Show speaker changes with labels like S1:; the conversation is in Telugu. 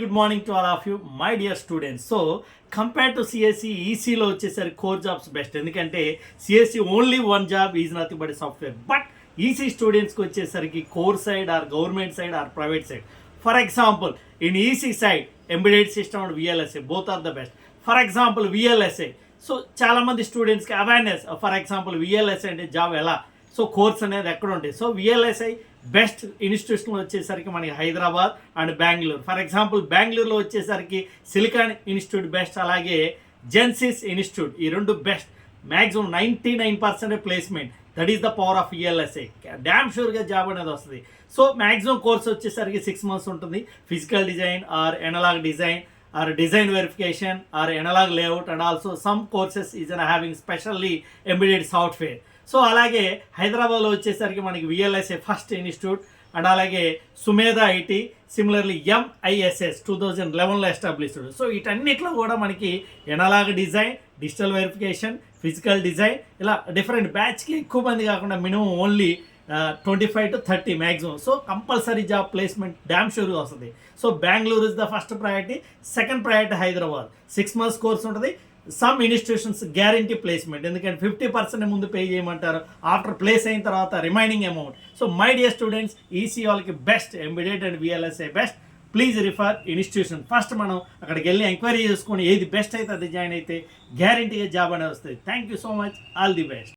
S1: Good morning to all of you my dear students. So compare to CSC ఈసీలో వచ్చేసరికి కోర్ జాబ్స్ బెస్ట్. ఎందుకంటే CSC only one job is nothing but software. But EC స్టూడెంట్స్కి వచ్చేసరికి core side or government side or private side. For example in EC side embedded system and VLSI both are the best. For example VLSI, so చాలామంది స్టూడెంట్స్కి అవేర్నెస్, ఫర్ ఎగ్జాంపుల్ విఎల్ఎస్ఐ అంటే జాబ్ ఎలా, సో కోర్స్ అనేది ఎక్కడ ఉంటాయి. సో విఎల్ఎస్ఐ బెస్ట్ ఇన్స్టిట్యూషన్ వచ్చేసరికి మనకి Hyderabad and Bengaluru. For example బెంగళూరులో వచ్చేసరికి సిలికాన్ ఇన్స్టిట్యూట్ బెస్ట్, అలాగే జెన్సిస్ ఇన్స్టిట్యూట్, ఈ రెండు best. Maximum 99% placement. That is the power of VLSI. Damn షూర్గా జాబ్ అనేది వస్తుంది. సో మ్యాక్సిమం కోర్స్ వచ్చేసరికి 6 months ఉంటుంది. Physical design or analog design or design verification or analog layout and also some courses is having specially embedded software. So అలాగే హైదరాబాద్లో వచ్చేసరికి మనకి విఎల్ఎస్ఏ ఫస్ట్ ఇన్స్టిట్యూట్ అండ్ అలాగే సుమేధా ఐటీ, సిమిలర్లీ ఎంఐఎస్ఎస్ 2011లో ఎస్టాబ్లిష్డ్. సో వీటన్నిటిలో కూడా మనకి analog design, digital verification, physical design, ఇలా డిఫరెంట్ బ్యాచ్కి ఎక్కువ మంది కాకుండా minimum only 25 to 30 maximum. So compulsory job placement damn షూర్గా వస్తుంది. So Bengaluru is the first priority, second priority Hyderabad. 6 months course ఉంటుంది. సమ్ ఇన్స్టిట్యూషన్స్ గ్యారంటీ ప్లేస్మెంట్, ఎందుకంటే 50% ముందు పే చేయమంటారు, ఆఫ్టర్ ప్లేస్ అయిన తర్వాత remaining amount. So my dear students, EC వాళ్ళకి best embedded and VLSI best. Please refer institution. First మనం అక్కడికి వెళ్ళి ఎంక్వైరీ చేసుకొని ఏది బెస్ట్ అయితే అది జాయిన్ అయితే గ్యారంటీగా జాబ్ అనేది వస్తుంది. Thank you so much. All the best.